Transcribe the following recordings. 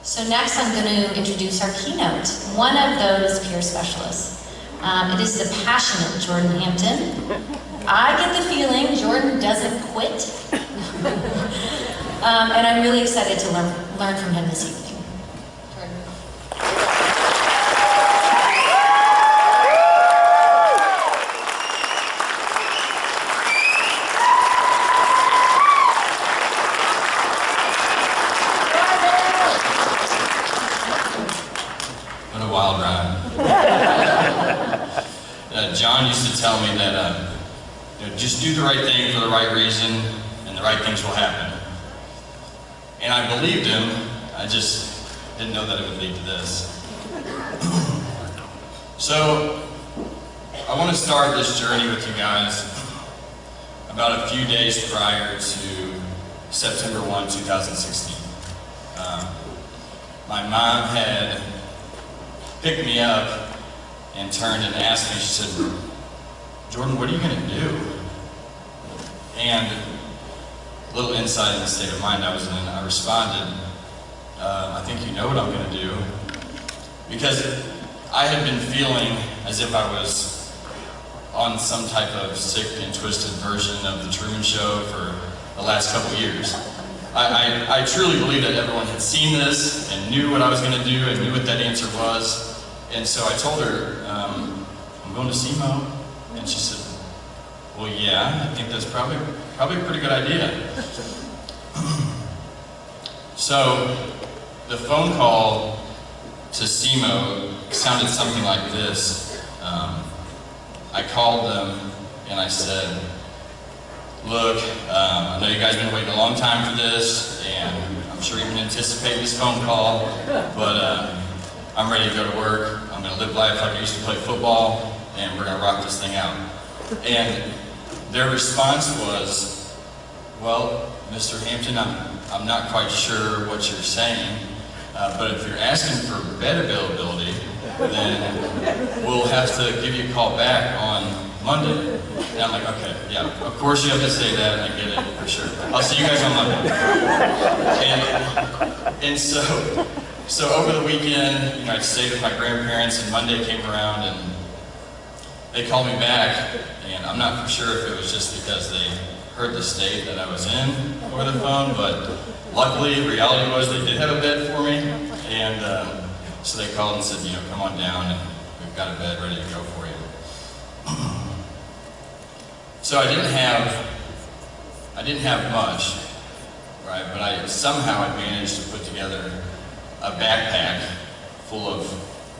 So next I'm going to introduce our keynote, one of those peer specialists. It is the passionate Jordan Hampton. I get the feeling Jordan doesn't quit. And I'm really excited to learn from him this evening. Jordan. What a wild ride. John used to tell me that just do the right thing for the right reason and the right things will happen. And I believed him, I just didn't know that it would lead to this. So, I want to start this journey with you guys about a few days prior to September 1, 2016. My mom had picked me up and turned and asked me, she said, "Jordan, what are you going to do?" And a little insight in the state of mind I was in, I responded, "I think you know what I'm going to do." Because I had been feeling as if I was on some type of sick and twisted version of the Truman Show for the last couple of years. I truly believe that everyone had seen this and knew what I was going to do and knew what that answer was. And so I told her, "I'm going to SEMO." And she said, "Well, yeah, I think that's probably a pretty good idea." So the phone call to SEMO sounded something like this. I called them and I said, "Look, I know you guys have been waiting a long time for this, and I'm sure you can anticipate this phone call, but I'm ready to go to work. I'm going to live life like I used to play football, and we're going to rock this thing out." And their response was, "Well, Mr. Hampton, I'm not quite sure what you're saying, but if you're asking for bed availability, then we'll have to give you a call back on Monday." And I'm like, "Okay, yeah, of course you have to say that, I get it, for sure. I'll see you guys on Monday." And so over the weekend, I stayed with my grandparents, and Monday came around, and they called me back, and I'm not for sure if it was just because they heard the state that I was in over the phone, but luckily, reality was they did have a bed for me, and so they called and said, "Come on down, and we've got a bed ready to go for you." So I didn't have much, right? But I somehow had managed to put together a backpack full of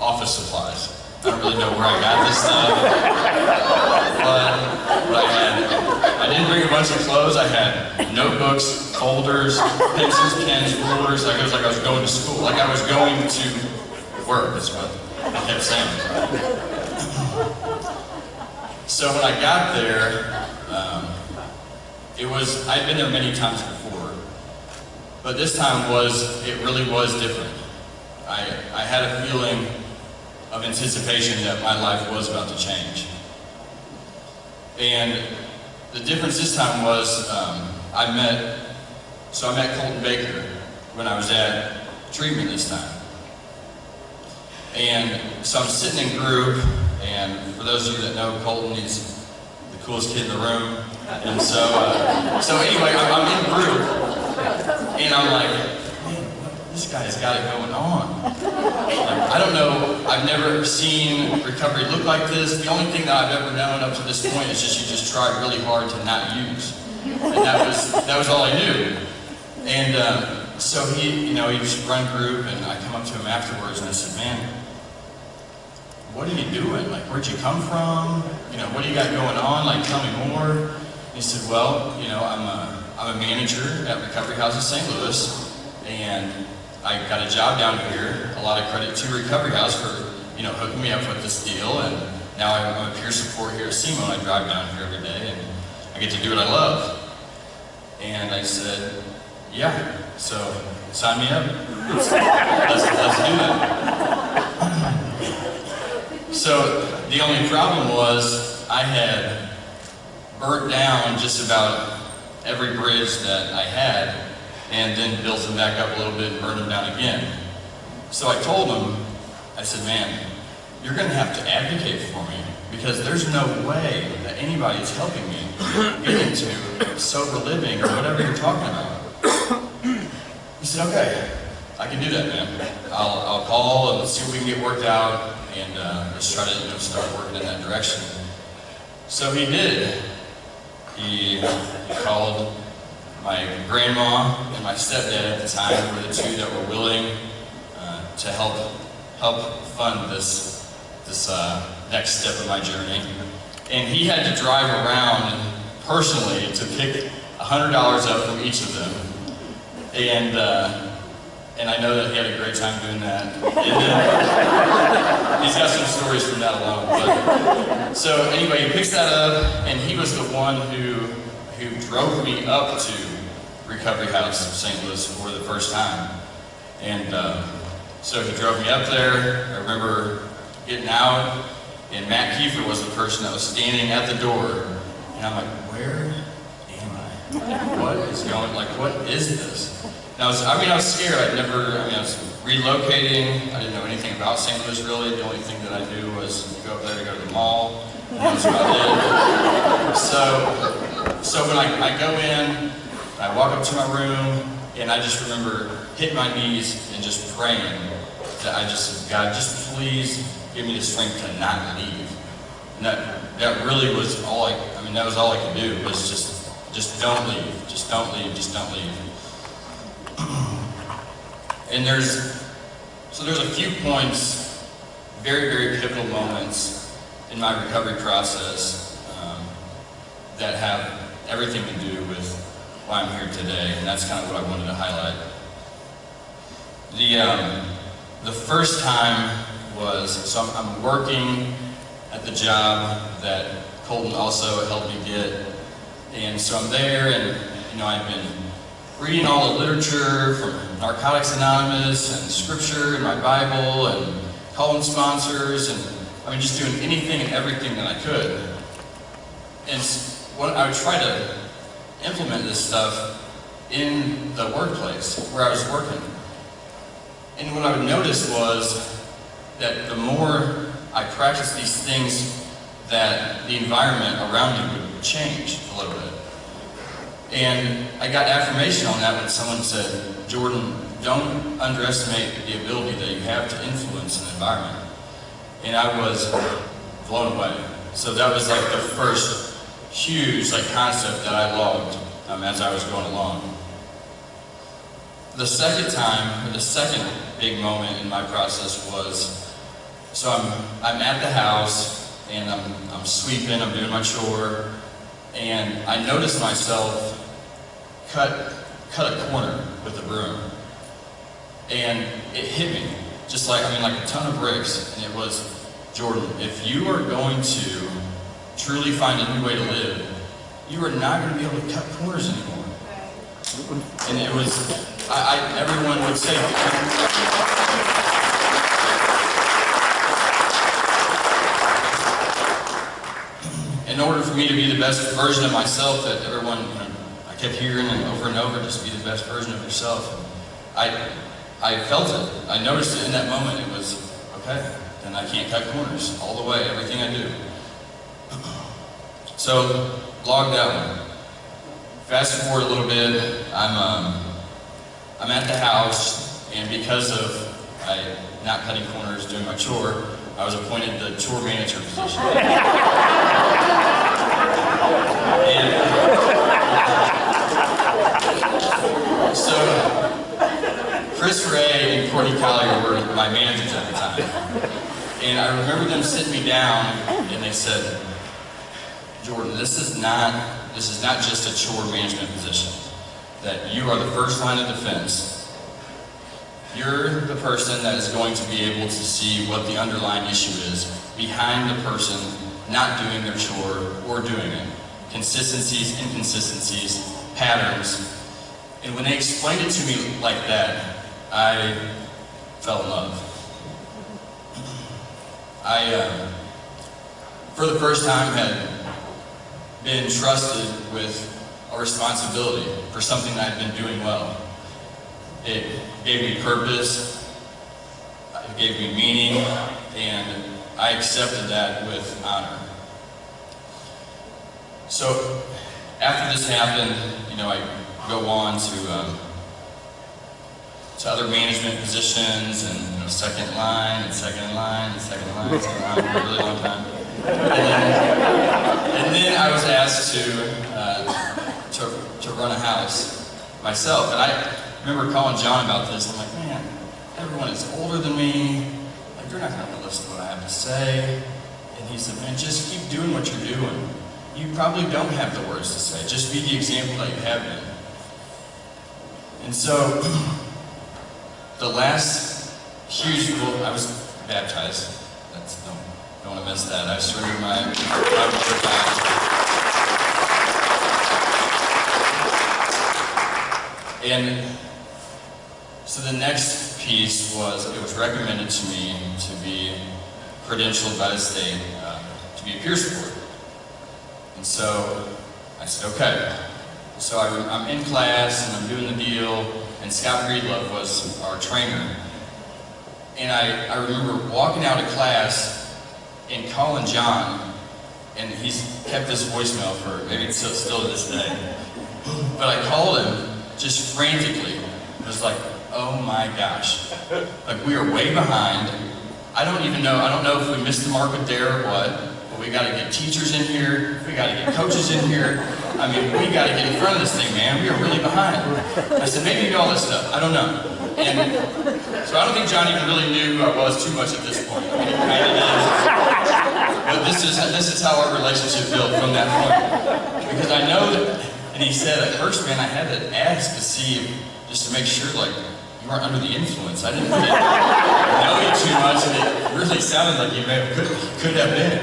office supplies. I don't really know where I got this stuff, but I didn't bring a bunch of clothes. I had notebooks, folders, pencils, pens, rulers. Like it was like I was going to school, like I was going to work. That's what I kept saying. So when I got there, I'd been there many times before, but this time it really was different. I had a feeling of anticipation that my life was about to change. And the difference this time was I met Colton Baker when I was at treatment this time. And so I'm sitting in group, and for those of you that know Colton, he's the coolest kid in the room. And so anyway, I'm in group, and I'm like, "Man, this guy's got it going on." Like, I don't know, I've never seen recovery look like this. The only thing that I've ever known up to this point is you just try really hard to not use. And that was all I knew. And so he just run group, and I come up to him afterwards and I said, "Man, what are you doing? Like, where'd you come from? What do you got going on? Like, tell me more." And he said, "Well, I'm a manager at Recovery House in St. Louis, and I got a job down here. A lot of credit to Recovery House for, hooking me up with this deal. And now I'm a peer support here at SEMO, and I drive down here every day, and I get to do what I love." And I said, "Yeah, so sign me up. Let's do that." So the only problem was I had burnt down just about every bridge that I had, and then built them back up a little bit and burned them down again. So I told him, I said, man, you're going to have to advocate for me because there's no way that anybody is helping me get into sober living or whatever you're talking about. He said, okay, I can do that, man. I'll call and see if we can get worked out and just try to start working in that direction. So he did. He called my grandma and my stepdad at the time were the two that were willing to help fund this next step of my journey. And he had to drive around personally to pick $100 up from each of them. And I know that he had a great time doing that. And he's got some stories from that alone. But, so anyway, he picks that up, and he was the one who drove me up to Recovery House of St. Louis for the first time. And so he drove me up there. I remember getting out, and Matt Kiefer was the person that was standing at the door. And I'm like, where am I? What is going, like, what is this? And I was scared. I was relocating. I didn't know anything about St. Louis really. The only thing that I knew was go up there to go to the mall. And that was about it. So when I go in, I walk up to my room, and I just remember hitting my knees and just praying that I just said, God, just please give me the strength to not leave. And that really was all that was all I could do was just don't leave, just don't leave, just don't leave. And there's a few points, very, very pivotal moments in my recovery process that have everything to do with why I'm here today, and that's kind of what I wanted to highlight. The first time was, so I'm working at the job that Colton also helped me get, and so I'm there, and I've been reading all the literature from Narcotics Anonymous and Scripture and my Bible and calling sponsors, and just doing anything and everything that I could. And I would try to implement this stuff in the workplace where I was working. And what I would notice was that the more I practiced these things, that the environment around me would change a little bit. And I got affirmation on that when someone said, Jordan, don't underestimate the ability that you have to influence an environment. And I was blown away. So that was like the first huge concept that I logged as I was going along. The second big moment in my process was, so I'm at the house and I'm sweeping, I'm doing my chore, and I noticed myself cut a corner with a broom. And it hit me, just like a ton of bricks. And it was, Jordan, if you are going to truly find a new way to live, you are not going to be able to cut corners anymore. And it was, everyone would say, in order for me to be the best version of myself that everyone, I kept hearing and over, just be the best version of yourself. I felt it. I noticed it in that moment. It was, okay, then I can't cut corners all the way, everything I do. So, log that one. Fast forward a little bit, I'm at the house, and because of I not cutting corners, doing my chore, I was appointed the chore manager position. And so, Chris Ray and Courtney Collier were my managers at the time. And I remember them sitting me down, and they said, Jordan, this is not just a chore management position. That you are the first line of defense. You're the person that is going to be able to see what the underlying issue is behind the person not doing their chore or doing it. Consistencies, inconsistencies, patterns. And when they explained it to me like that, I fell in love. I, for the first time, had been trusted with a responsibility for something that I've been doing well. It gave me purpose. it gave me meaning, and I accepted that with honor. So after this happened, I go on to other management positions, and second in line, and second in line, and second in line, and second in line for a really long time. And then I was asked to run a house myself. And I remember calling John about this. I'm like, man, everyone is older than me. Like, you're not going to listen to what I have to say. And he said, man, just keep doing what you're doing. You probably don't have the words to say. Just be the example that you have been. And so, the last huge, I was baptized. Don't want to miss that. I surrendered my word back. And so the next piece was, it was recommended to me to be credentialed by the state to be a peer support. And so I said, okay. So I'm in class and I'm doing the deal, and Scott Breedlove was our trainer. And I remember walking out of class and calling John, and he's kept this voicemail for maybe still to this day. But I called him just frantically. It was like, oh my gosh. Like, we are way behind. I don't know if we missed the mark with Dare or what. But we got to get teachers in here. We got to get coaches in here. I mean, we got to get in front of this thing, man. We are really behind. I said, maybe you do all this stuff. I don't know. And so I don't think John even really knew who I was too much at this point. I mean, he kind of is. But this is how our relationship built from that point. Because I know that, and he said, at first, man, I had to ask to see, just to make sure, like, you weren't under the influence. I didn't really know you too much, and it really sounded like you could have been.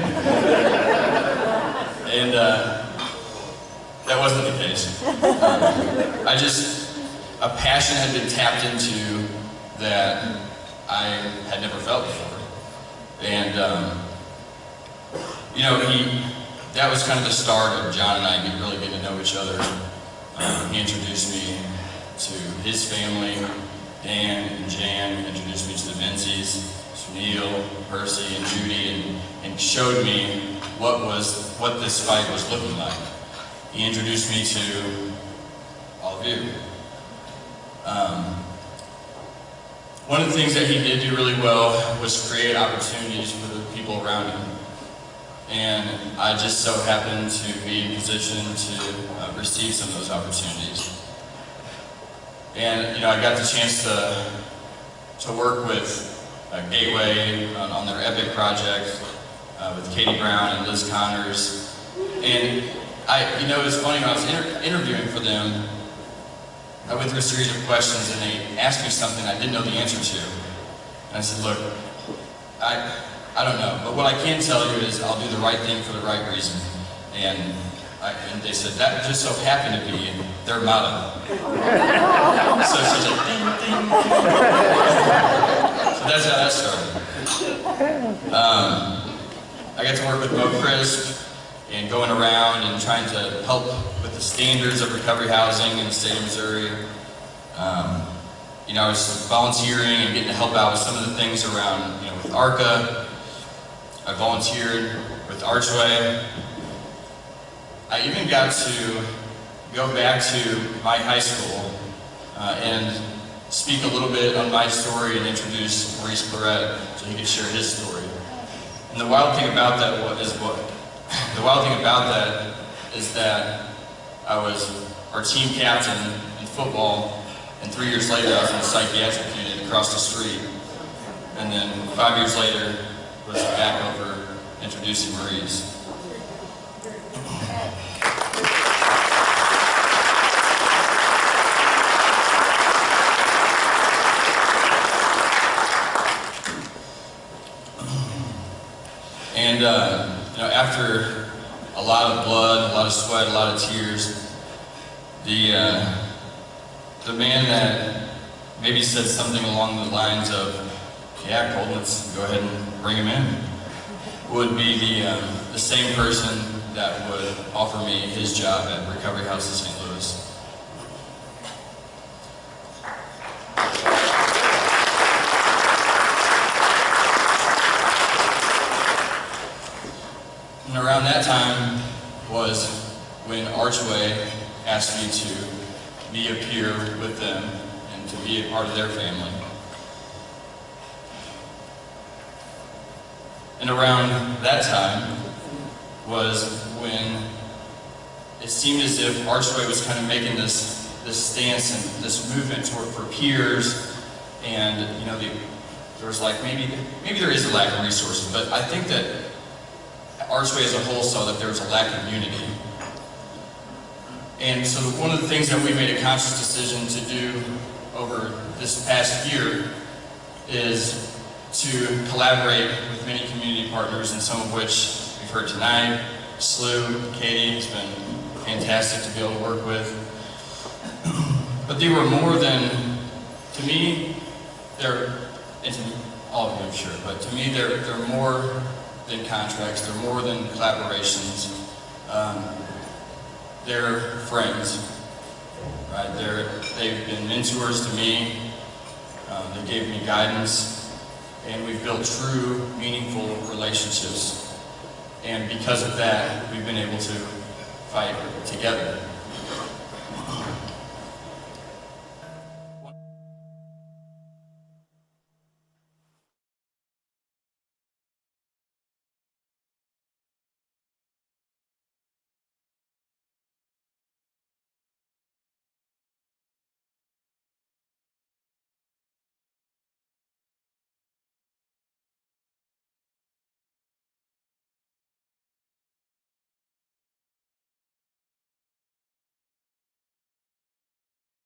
And that wasn't the case. A passion had been tapped into that I had never felt before. And, that was kind of the start of John and I really getting to know each other. He introduced me to his family. Dan and Jan introduced me to the Menzies, Neil, Percy, and Judy, and showed me what this fight was looking like. He introduced me to all of you. One of the things that he did do really well was create opportunities for the people around him. And I just so happened to be in position to receive some of those opportunities. And I got the chance to work with Gateway on their Epic project with Katie Brown and Liz Connors. And it was funny, when I was interviewing for them, I went through a series of questions and they asked me something I didn't know the answer to. And I said, look, I don't know, but what I can tell you is I'll do the right thing for the right reason. And they said, that just so happened to be their motto. So she's like, ding, ding. So that's how that started. I got to work with Bo Crisp and going around and trying to help with the standards of recovery housing in the state of Missouri. I was volunteering and getting to help out with some of the things around, with ARCA. I volunteered with ARCHway. I even got to go back to my high school and speak a little bit on my story and introduce Maurice Claret so he could share his story. And the wild thing about that is that I was our team captain in football, and 3 years later I was in a psychiatric unit across the street. And then 5 years later was back over introducing Maurice. And after a lot of blood, a lot of sweat, a lot of tears, the man that maybe said something along the lines of, yeah, Colton, let's go ahead and bring him in, would be the same person that would offer me his job at Recovery House in St. Louis. And around that time was when ARCHway asked me to be a peer with them and to be a part of their family. And around that time was when it seemed as if ARCHway was kind of making this stance and this movement for peers, and there was like maybe there is a lack of resources, but I think that ARCHway as a whole saw that there was a lack of unity. And so one of the things that we made a conscious decision to do over this past year is to collaborate with many community partners, and some of which we've heard tonight. SLU, Katie, has been fantastic to be able to work with. But they were more than, to me, and to all of you I'm sure, but to me they're more than contracts, they're more than collaborations. They're friends, right? They've been mentors to me, they gave me guidance, and we've built true, meaningful relationships. And because of that, we've been able to fight together.